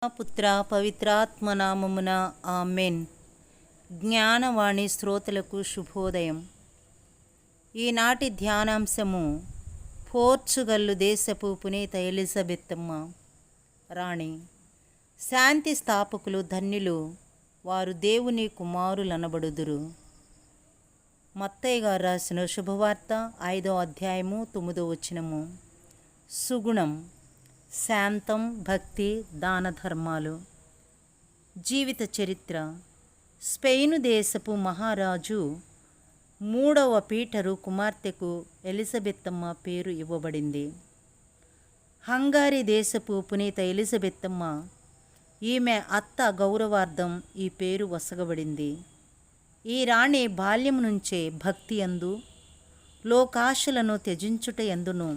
పుత్ర పవిత్రాత్మనామమున ఆమెన్. జ్ఞానవాణి శ్రోతలకు శుభోదయం. ఈనాటి ధ్యానాంశము పోర్చుగల్లు దేశపు పునీత ఎలిజబెత్తమ్మ రాణి. శాంతి స్థాపకులు ధన్యులు, వారు దేవుని కుమారులనబడుదురు. మత్తయి గారు రాసిన శుభవార్త 5వ అధ్యాయము 9వ వచనము. సుగుణం, శాంతం, భక్తి, దాన ధర్మాలు. జీవిత చరిత్ర. స్పెయిను దేశపు మహారాజు 3వ పీటరు కుమార్తెకు ఎలిజబెత్తమ్మ పేరు ఇవ్వబడింది. హంగారీ దేశపు పునీత ఎలిజబెత్తమ్మ, ఈమె అత్త గౌరవార్థం ఈ పేరు వసగబడింది. ఈ రాణి బాల్యం నుంచే భక్తి యందు, లోకాశలను త్యజించుట యందును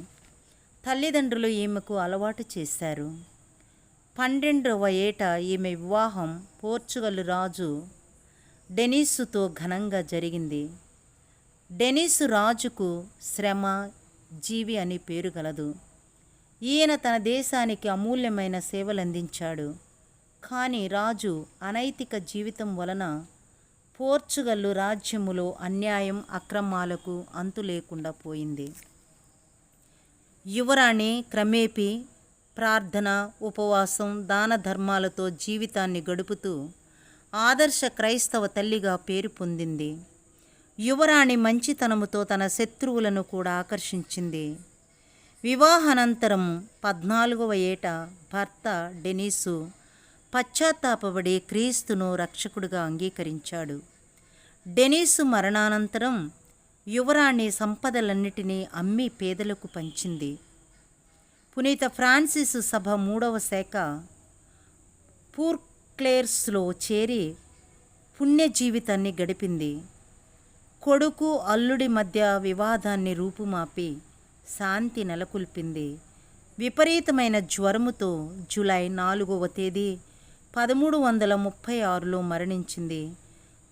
తల్లిదండ్రులు ఈమెకు అలవాటు చేశారు. 12వ ఏట ఈమె వివాహం పోర్చుగల్ రాజు డెనిసుతో ఘనంగా జరిగింది. డెనిసు రాజుకు శ్రమ జీవి అని పేరు గలదు. ఈయన తన దేశానికి అమూల్యమైన సేవలందించాడు. కానీ రాజు అనైతిక జీవితం వలన పోర్చుగల్లు రాజ్యములో అన్యాయం, అక్రమాలకు అంతు లేకుండా పోయింది. యువరాణి క్రమేపీ ప్రార్థన, ఉపవాసం, దాన ధర్మాలతో జీవితాన్ని గడుపుతూ ఆదర్శ క్రైస్తవ తల్లిగా పేరు పొందింది. యువరాణి మంచితనముతో తన శత్రువులను కూడా ఆకర్షించింది. వివాహానంతరం 14వ ఏట భర్త డెనిసు పశ్చాత్తాపపడి క్రీస్తును రక్షకుడిగా అంగీకరించాడు. డెనిసు మరణానంతరం యువరాణి సంపదలన్నిటినీ అమ్మి పేదలకు పంచింది. పునీత ఫ్రాన్సిస్ సభ 3వ శాఖ పూర్క్లేర్స్లో చేరి పుణ్య జీవితాన్ని గడిపింది. కొడుకు అల్లుడి మధ్య వివాదాన్ని రూపుమాపి శాంతి నెలకొల్పింది. విపరీతమైన జ్వరముతో జూలై 4వ తేదీ 1336లో మరణించింది.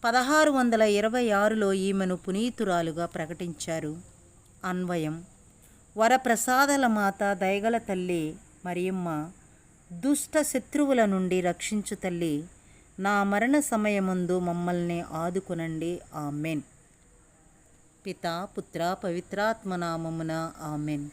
1626లో ఈమెను పునీతురాలుగా ప్రకటించారు. అన్వయం. వరప్రసాదల మాత, దయగల తల్లి మరియమ్మ, దుష్ట శత్రువుల నుండి రక్షించు తల్లి, నా మరణ సమయమందు మమ్మల్ని ఆదుకొనండి. ఆమెన్. పితా పుత్ర పవిత్రాత్మనామమున ఆమెన్.